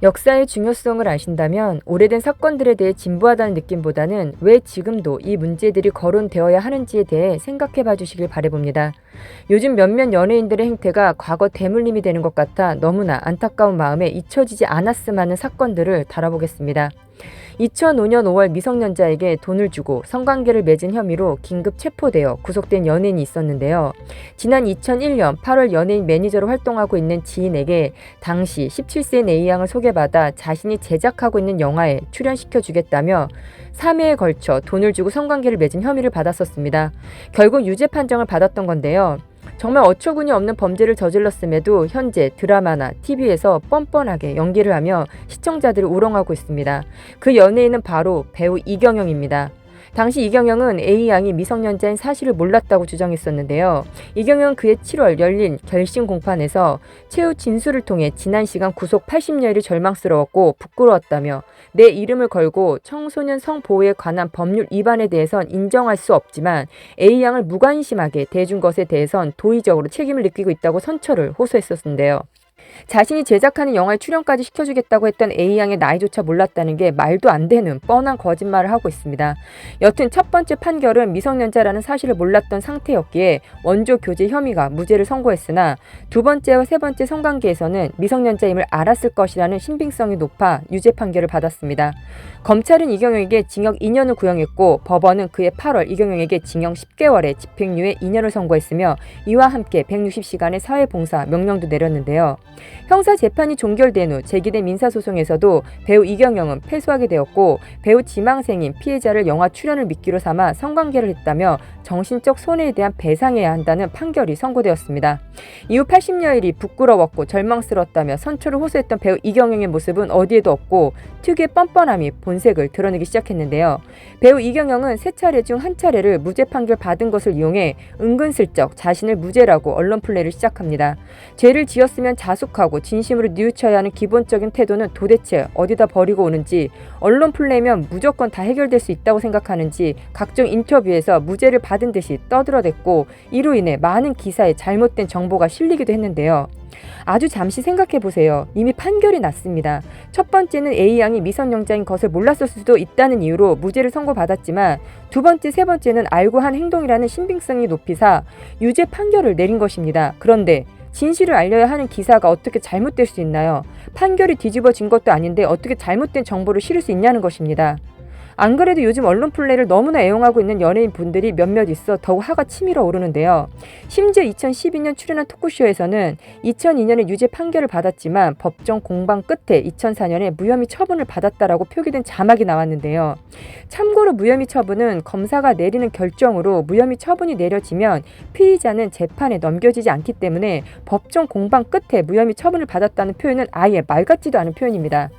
역사의 중요성을 아신다면 오래된 사건들에 대해 진부하다는 느낌보다는 왜 지금도 이 문제들이 거론되어야 하는지에 대해 생각해 봐 주시길 바라봅니다. 요즘 몇몇 연예인들의 행태가 과거 대물림이 되는 것 같아 너무나 안타까운 마음에 잊혀지지 않았음 하는 사건들을 다뤄보겠습니다. 2005년 5월 미성년자에게 돈을 주고 성관계를 맺은 혐의로 긴급 체포되어 구속된 연예인이 있었는데요. 지난 2001년 8월 연예인 매니저로 활동하고 있는 지인에게 당시 17세인 A양을 소개받아 자신이 제작하고 있는 영화에 출연시켜주겠다며 3회에 걸쳐 돈을 주고 성관계를 맺은 혐의를 받았었습니다. 결국 유죄 판정을 받았던 건데요. 정말 어처구니 없는 범죄를 저질렀음에도 현재 드라마나 TV에서 뻔뻔하게 연기를 하며 시청자들을 우롱하고 있습니다. 그 연예인은 바로 배우 이경영입니다. 당시 이경영은 A양이 미성년자인 사실을 몰랐다고 주장했었는데요. 이경영은 그해 7월 열린 결심 공판에서 최후 진술을 통해 지난 시간 구속 80여일이 절망스러웠고 부끄러웠다며 내 이름을 걸고 청소년 성보호에 관한 법률 위반에 대해선 인정할 수 없지만 A양을 무관심하게 대해준 것에 대해선 도의적으로 책임을 느끼고 있다고 선처를 호소했었는데요. 자신이 제작하는 영화에 출연까지 시켜주겠다고 했던 A양의 나이조차 몰랐다는 게 말도 안 되는 뻔한 거짓말을 하고 있습니다. 여튼 첫 번째 판결은 미성년자라는 사실을 몰랐던 상태였기에 원조 교제 혐의가 무죄를 선고했으나 두 번째와 세 번째 성관계에서는 미성년자임을 알았을 것이라는 신빙성이 높아 유죄 판결을 받았습니다. 검찰은 이경영에게 징역 2년을 구형했고 법원은 그해 8월 이경영에게 징역 10개월에 집행유예 2년을 선고했으며 이와 함께 160시간의 사회봉사 명령도 내렸는데요. 형사 재판이 종결된 후 제기된 민사소송에서도 배우 이경영은 패소하게 되었고 배우 지망생인 피해자를 영화 출연을 미끼로 삼아 성관계를 했다며 정신적 손해에 대한 배상해야 한다는 판결이 선고되었습니다. 이후 80여일이 부끄러웠고 절망스러웠다며 선처를 호소했던 배우 이경영의 모습은 어디에도 없고 특유의 뻔뻔함이 본색을 드러내기 시작했는데요. 배우 이경영은 세 차례 중 한 차례를 무죄 판결 받은 것을 이용해 은근슬쩍 자신을 무죄라고 언론 플레이를 시작합니다. 죄를 지었으면 자숙하고 진심으로 뉘우쳐야 하는 기본적인 태도는 도대체 어디다 버리고 오는지, 언론 플레이면 무조건 다 해결될 수 있다고 생각하는지 각종 인터뷰에서 무죄를 받은 듯이 떠들어댔고 이로 인해 많은 기사에 잘못된 정보가 실리기도 했는데요. 아주 잠시 생각해보세요. 이미 판결이 났습니다. 첫 번째는 A양이 미성년자인 것을 몰랐을 수도 있다는 이유로 무죄를 선고받았지만 두 번째, 세 번째는 알고 한 행동이라는 신빙성이 높이사 유죄 판결을 내린 것입니다. 그런데 진실을 알려야 하는 기사가 어떻게 잘못될 수 있나요? 판결이 뒤집어진 것도 아닌데 어떻게 잘못된 정보를 실을 수 있냐는 것입니다. 안 그래도 요즘 언론 플레이를 너무나 애용하고 있는 연예인 분들이 몇몇 있어 더욱 화가 치밀어 오르는데요. 심지어 2012년 출연한 토크쇼에서는 2002년에 유죄 판결을 받았지만 법정 공방 끝에 2004년에 무혐의 처분을 받았다라고 표기된 자막이 나왔는데요. 참고로 무혐의 처분은 검사가 내리는 결정으로 무혐의 처분이 내려지면 피의자는 재판에 넘겨지지 않기 때문에 법정 공방 끝에 무혐의 처분을 받았다는 표현은 아예 말 같지도 않은 표현입니다.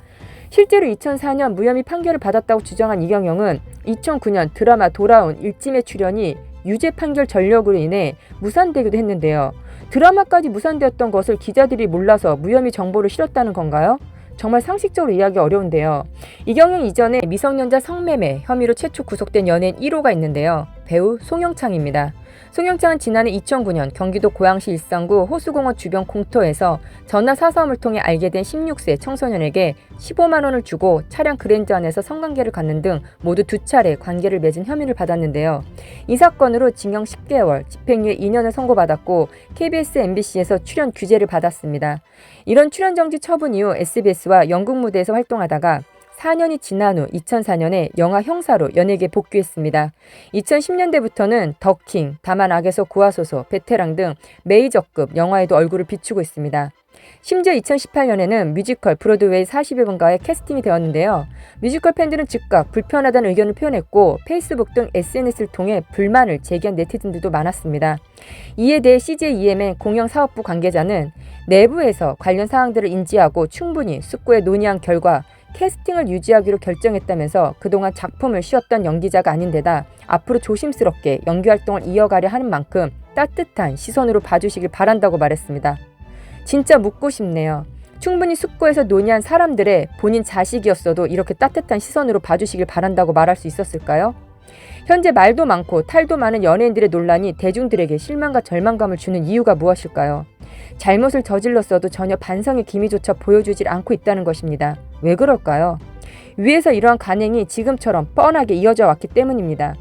실제로 2004년 무혐의 판결을 받았다고 주장한 이경영은 2009년 드라마 돌아온 일찜의 출연이 유죄 판결 전력으로 인해 무산되기도 했는데요. 드라마까지 무산되었던 것을 기자들이 몰라서 무혐의 정보를 실었다는 건가요? 정말 상식적으로 이해하기 어려운데요. 이경영 이전에 미성년자 성매매 혐의로 최초 구속된 연예인 1호가 있는데요. 배우 송영창입니다. 송영창은 지난해 2009년 경기도 고양시 일산구 호수공원 주변 공터에서 전화 사서함을 통해 알게 된 16세 청소년에게 15만 원을 주고 차량 그랜저 안에서 성관계를 갖는 등 모두 두 차례 관계를 맺은 혐의를 받았는데요. 이 사건으로 징역 10개월, 집행유예 2년을 선고받았고 KBS, MBC에서 출연 규제를 받았습니다. 이런 출연 정지 처분 이후 SBS와 연극 무대에서 활동하다가 4년이 지난 후 2004년에 영화 형사로 연예계에 복귀했습니다. 2010년대부터는 더킹, 다만 악에서 구하소서, 베테랑 등 메이저급 영화에도 얼굴을 비추고 있습니다. 심지어 2018년에는 뮤지컬 브로드웨이 40여 번가에 캐스팅이 되었는데요. 뮤지컬 팬들은 즉각 불편하다는 의견을 표현했고 페이스북 등 SNS를 통해 불만을 제기한 네티즌들도 많았습니다. 이에 대해 CJEM의 공영사업부 관계자는 내부에서 관련 사항들을 인지하고 충분히 숙고해 논의한 결과 캐스팅을 유지하기로 결정했다면서 그동안 작품을 쉬었던 연기자가 아닌데다 앞으로 조심스럽게 연기활동을 이어가려 하는 만큼 따뜻한 시선으로 봐주시길 바란다고 말했습니다. 진짜 묻고 싶네요. 충분히 숙고해서 논의한 사람들의 본인 자식이었어도 이렇게 따뜻한 시선으로 봐주시길 바란다고 말할 수 있었을까요? 현재 말도 많고 탈도 많은 연예인들의 논란이 대중들에게 실망과 절망감을 주는 이유가 무엇일까요? 잘못을 저질렀어도 전혀 반성의 기미조차 보여주질 않고 있다는 것입니다. 왜 그럴까요? 위에서 이러한 간행이 지금처럼 뻔하게 이어져 왔기 때문입니다.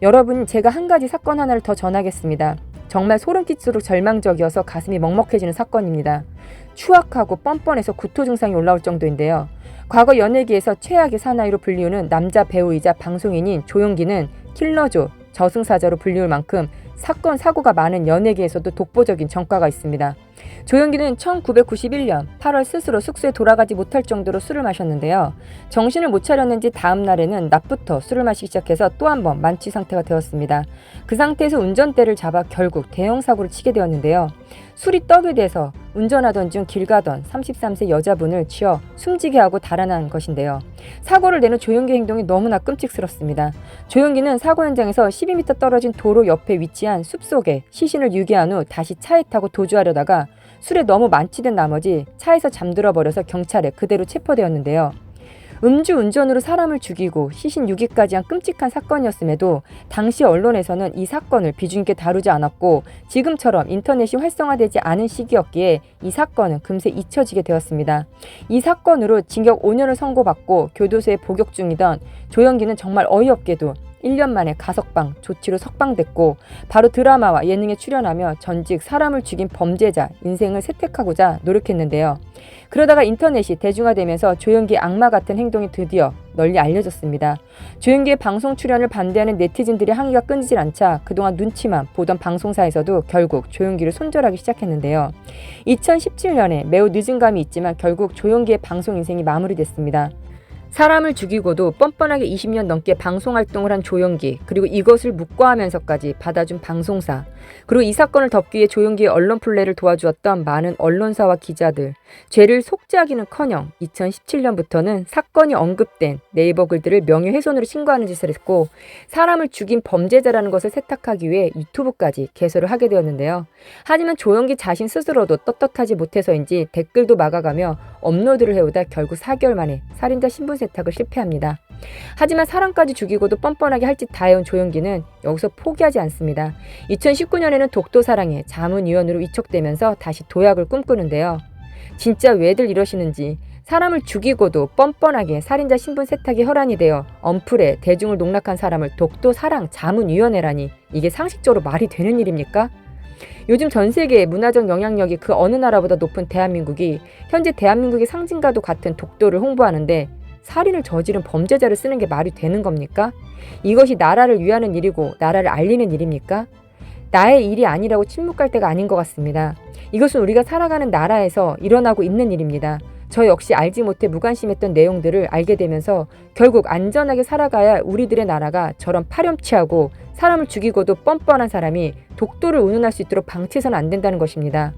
여러분, 제가 한 가지 사건 하나를 더 전하겠습니다. 정말 소름 끼치도록 절망적이어서 가슴이 먹먹해지는 사건입니다. 추악하고 뻔뻔해서 구토 증상이 올라올 정도인데요. 과거 연예계에서 최악의 사나이로 불리우는 남자 배우이자 방송인인 조용기는 킬러조, 저승사자로 불리울 만큼 사건, 사고가 많은 연예계에서도 독보적인 전과가 있습니다. 조용기는 1991년 8월 스스로 숙소에 돌아가지 못할 정도로 술을 마셨는데요. 정신을 못 차렸는지 다음 날에는 낮부터 술을 마시기 시작해서 또 한 번 만취 상태가 되었습니다. 그 상태에서 운전대를 잡아 결국 대형 사고를 치게 되었는데요. 술이 떡이 돼서 운전하던 중 길 가던 33세 여자분을 치어 숨지게 하고 달아난 것인데요. 사고를 내는 조용기 행동이 너무나 끔찍스럽습니다. 조용기는 사고 현장에서 12m 떨어진 도로 옆에 위치한 숲속에 시신을 유기한 후 다시 차에 타고 도주하려다가 술에 너무 만취된 나머지 차에서 잠들어 버려서 경찰에 그대로 체포되었는데요. 음주운전으로 사람을 죽이고 시신 유기까지 한 끔찍한 사건이었음에도 당시 언론에서는 이 사건을 비중 있게 다루지 않았고 지금처럼 인터넷이 활성화되지 않은 시기였기에 이 사건은 금세 잊혀지게 되었습니다. 이 사건으로 징역 5년을 선고받고 교도소에 복역 중이던 조용기는 정말 어이없게도 1년 만에 가석방, 조치로 석방됐고 바로 드라마와 예능에 출연하며 전직 사람을 죽인 범죄자 인생을 세택하고자 노력했는데요. 그러다가 인터넷이 대중화되면서 조용기의 악마 같은 행동이 드디어 널리 알려졌습니다. 조용기의 방송 출연을 반대하는 네티즌들의 항의가 끊이질 않자 그동안 눈치만 보던 방송사에서도 결국 조용기를 손절하기 시작했는데요. 2017년에 매우 늦은 감이 있지만 결국 조용기의 방송 인생이 마무리됐습니다. 사람을 죽이고도 뻔뻔하게 20년 넘게 방송활동을 한 조용기, 그리고 이것을 묵과하면서까지 받아준 방송사, 그리고 이 사건을 덮기 위해 조용기의 언론 플레이를 도와주었던 많은 언론사와 기자들, 죄를 속죄하기는커녕 2017년부터는 사건이 언급된 네이버 글들을 명예훼손으로 신고하는 짓을 했고 사람을 죽인 범죄자라는 것을 세탁하기 위해 유튜브까지 개설을 하게 되었는데요. 하지만 조용기 자신 스스로도 떳떳하지 못해서인지 댓글도 막아가며 업로드를 해오다 결국 4개월 만에 살인자 신분 세탁을 실패합니다. 하지만 사람까지 죽이고도 뻔뻔하게 할 짓 다 해온 조용기는 여기서 포기하지 않습니다. 2019년에는 독도 사랑의 자문위원으로 위촉되면서 다시 도약을 꿈꾸는데요. 진짜 왜들 이러시는지 사람을 죽이고도 뻔뻔하게 살인자 신분 세탁이 혈안이 되어 언플에 대중을 농락한 사람을 독도 사랑 자문위원회라니 이게 상식적으로 말이 되는 일입니까? 요즘 전 세계의 문화적 영향력이 그 어느 나라보다 높은 대한민국이 현재 대한민국의 상징과도 같은 독도를 홍보하는데 살인을 저지른 범죄자를 쓰는 게 말이 되는 겁니까? 이것이 나라를 위하는 일이고 나라를 알리는 일입니까? 나의 일이 아니라고 침묵할 때가 아닌 것 같습니다. 이것은 우리가 살아가는 나라에서 일어나고 있는 일입니다. 저 역시 알지 못해 무관심했던 내용들을 알게 되면서 결국 안전하게 살아가야 할 우리들의 나라가 저런 파렴치하고 사람을 죽이고도 뻔뻔한 사람이 독도를 운운할 수 있도록 방치해서는 안 된다는 것입니다.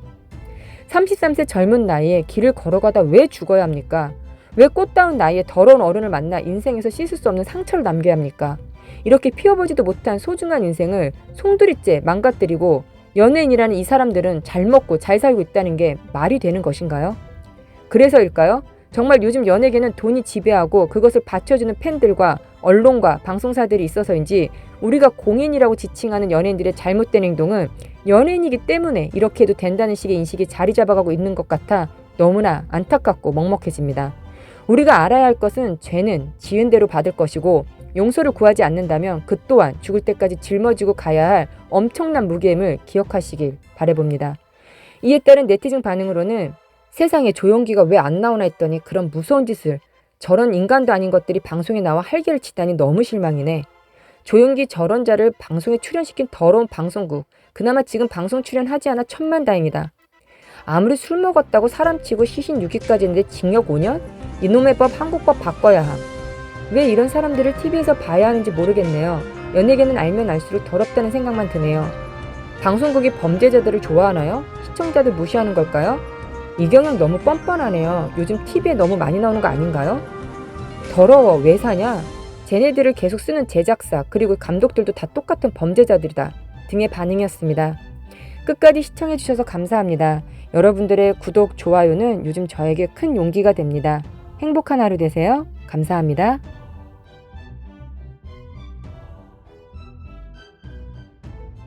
33세 젊은 나이에 길을 걸어가다 왜 죽어야 합니까? 왜 꽃다운 나이에 더러운 어른을 만나 인생에서 씻을 수 없는 상처를 남겨야 합니까? 이렇게 피워보지도 못한 소중한 인생을 송두리째 망가뜨리고 연예인이라는 이 사람들은 잘 먹고 잘 살고 있다는 게 말이 되는 것인가요? 그래서일까요? 정말 요즘 연예계는 돈이 지배하고 그것을 받쳐주는 팬들과 언론과 방송사들이 있어서인지 우리가 공인이라고 지칭하는 연예인들의 잘못된 행동은 연예인이기 때문에 이렇게 해도 된다는 식의 인식이 자리 잡아가고 있는 것 같아 너무나 안타깝고 먹먹해집니다. 우리가 알아야 할 것은 죄는 지은 대로 받을 것이고 용서를 구하지 않는다면 그 또한 죽을 때까지 짊어지고 가야 할 엄청난 무게임을 기억하시길 바라봅니다. 이에 따른 네티즌 반응으로는 세상에 조용기가 왜 안 나오나 했더니 그런 무서운 짓을 저런 인간도 아닌 것들이 방송에 나와 할기를 치다니 너무 실망이네. 조용기 저런 자를 방송에 출연시킨 더러운 방송국. 그나마 지금 방송 출연하지 않아 천만다행이다. 아무리 술 먹었다고 사람 치고 시신 유기까지 했는데 징역 5년? 이놈의 법 한국법 바꿔야 함. 왜 이런 사람들을 TV에서 봐야 하는지 모르겠네요. 연예계는 알면 알수록 더럽다는 생각만 드네요. 방송국이 범죄자들을 좋아하나요? 시청자들 무시하는 걸까요? 이 경향 너무 뻔뻔하네요. 요즘 TV에 너무 많이 나오는 거 아닌가요? 더러워 왜 사냐? 쟤네들을 계속 쓰는 제작사 그리고 감독들도 다 똑같은 범죄자들이다 등의 반응이었습니다. 끝까지 시청해주셔서 감사합니다. 여러분들의 구독, 좋아요는 요즘 저에게 큰 용기가 됩니다. 행복한 하루 되세요. 감사합니다.